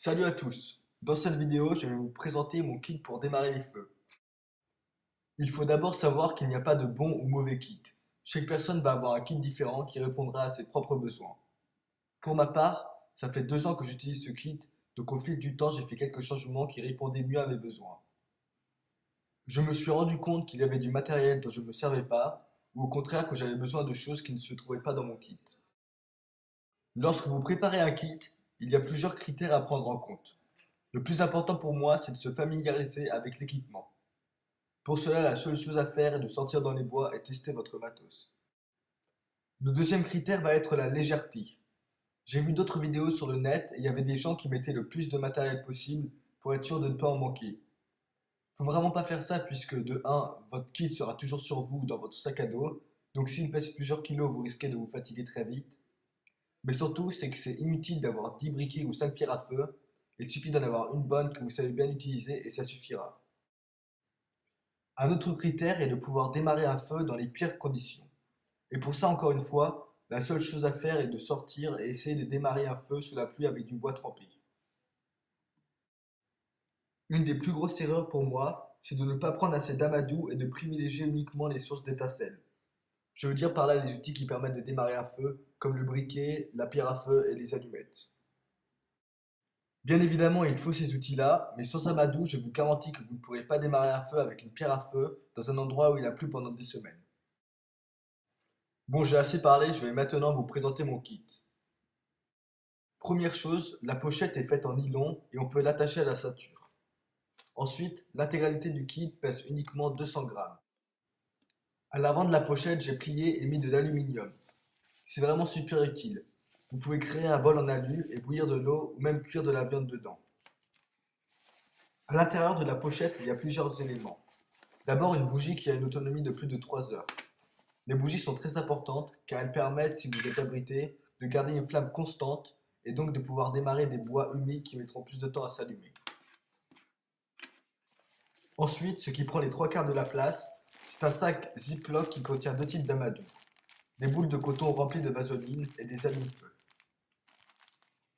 Salut à tous! Dans cette vidéo, je vais vous présenter mon kit pour démarrer les feux. Il faut d'abord savoir qu'il n'y a pas de bon ou mauvais kit. Chaque personne va avoir un kit différent qui répondra à ses propres besoins. Pour ma part, ça fait 2 ans que j'utilise ce kit, donc au fil du temps, j'ai fait quelques changements qui répondaient mieux à mes besoins. Je me suis rendu compte qu'il y avait du matériel dont je ne me servais pas, ou au contraire que j'avais besoin de choses qui ne se trouvaient pas dans mon kit. Lorsque vous préparez un kit, il y a plusieurs critères à prendre en compte. Le plus important pour moi, c'est de se familiariser avec l'équipement. Pour cela, la seule chose à faire est de sortir dans les bois et tester votre matos. Le deuxième critère va être la légèreté. J'ai vu d'autres vidéos sur le net et il y avait des gens qui mettaient le plus de matériel possible pour être sûr de ne pas en manquer. Faut vraiment pas faire ça puisque de 1, votre kit sera toujours sur vous dans votre sac à dos, donc s'il pèse plusieurs kilos, vous risquez de vous fatiguer très vite. Mais surtout, c'est que c'est inutile d'avoir 10 briquets ou 5 pierres à feu, il suffit d'en avoir une bonne que vous savez bien utiliser et ça suffira. Un autre critère est de pouvoir démarrer un feu dans les pires conditions. Et pour ça, encore une fois, la seule chose à faire est de sortir et essayer de démarrer un feu sous la pluie avec du bois trempé. Une des plus grosses erreurs pour moi, c'est de ne pas prendre assez d'amadou et de privilégier uniquement les sources d'étincelles. Je veux dire par là les outils qui permettent de démarrer un feu, comme le briquet, la pierre à feu et les allumettes. Bien évidemment, il faut ces outils-là, mais sans amadou, je vous garantis que vous ne pourrez pas démarrer un feu avec une pierre à feu dans un endroit où il a plu pendant des semaines. Bon, j'ai assez parlé, je vais maintenant vous présenter mon kit. Première chose, la pochette est faite en nylon et on peut l'attacher à la ceinture. Ensuite, l'intégralité du kit pèse uniquement 200 grammes. À l'avant de la pochette, j'ai plié et mis de l'aluminium. C'est vraiment super utile. Vous pouvez créer un bol en alu et bouillir de l'eau ou même cuire de la viande dedans. À l'intérieur de la pochette, il y a plusieurs éléments. D'abord, une bougie qui a une autonomie de plus de 3 heures. Les bougies sont très importantes car elles permettent, si vous êtes abrité, de garder une flamme constante et donc de pouvoir démarrer des bois humides qui mettront plus de temps à s'allumer. Ensuite, ce qui prend les 3 quarts de la place, c'est un sac Ziploc qui contient 2 types d'amadou, des boules de coton remplies de vaseline et des allumes-feu.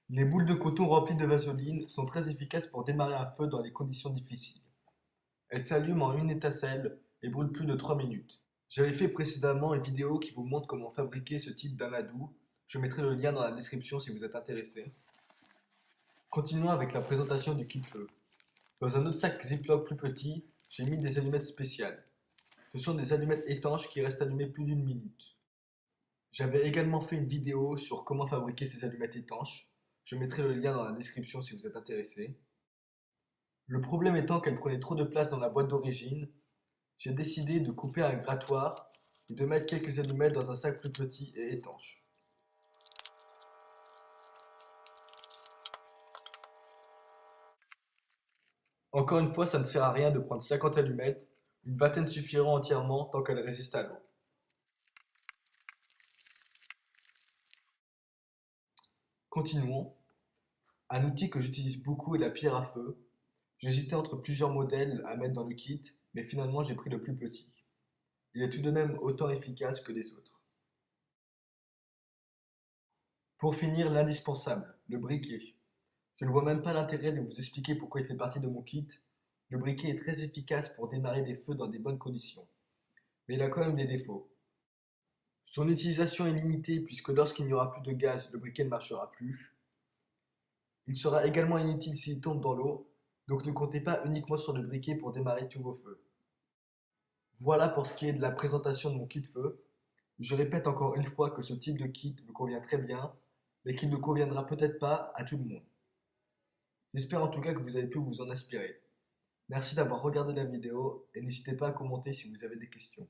Les boules de coton remplies de vaseline sont très efficaces pour démarrer un feu dans les conditions difficiles. Elles s'allument en une étincelle et brûlent plus de 3 minutes. J'avais fait précédemment une vidéo qui vous montre comment fabriquer ce type d'amadou. Je mettrai le lien dans la description si vous êtes intéressé. Continuons avec la présentation du kit feu. Dans un autre sac Ziploc plus petit, j'ai mis des allumettes spéciales. Ce sont des allumettes étanches qui restent allumées plus d'une minute. J'avais également fait une vidéo sur comment fabriquer ces allumettes étanches. Je mettrai le lien dans la description si vous êtes intéressé. Le problème étant qu'elles prenaient trop de place dans la boîte d'origine, j'ai décidé de couper un grattoir et de mettre quelques allumettes dans un sac plus petit et étanche. Encore une fois, ça ne sert à rien de prendre 50 allumettes, une vingtaine suffiront entièrement tant qu'elles résistent à l'eau. Continuons. Un outil que j'utilise beaucoup est la pierre à feu. J'ai hésité entre plusieurs modèles à mettre dans le kit, mais finalement j'ai pris le plus petit. Il est tout de même autant efficace que les autres. Pour finir, l'indispensable, le briquet. Je ne vois même pas l'intérêt de vous expliquer pourquoi il fait partie de mon kit. Le briquet est très efficace pour démarrer des feux dans des bonnes conditions. Mais il a quand même des défauts. Son utilisation est limitée puisque lorsqu'il n'y aura plus de gaz, le briquet ne marchera plus. Il sera également inutile s'il tombe dans l'eau, donc ne comptez pas uniquement sur le briquet pour démarrer tous vos feux. Voilà pour ce qui est de la présentation de mon kit feu. Je répète encore une fois que ce type de kit me convient très bien, mais qu'il ne conviendra peut-être pas à tout le monde. J'espère en tout cas que vous avez pu vous en inspirer. Merci d'avoir regardé la vidéo et n'hésitez pas à commenter si vous avez des questions.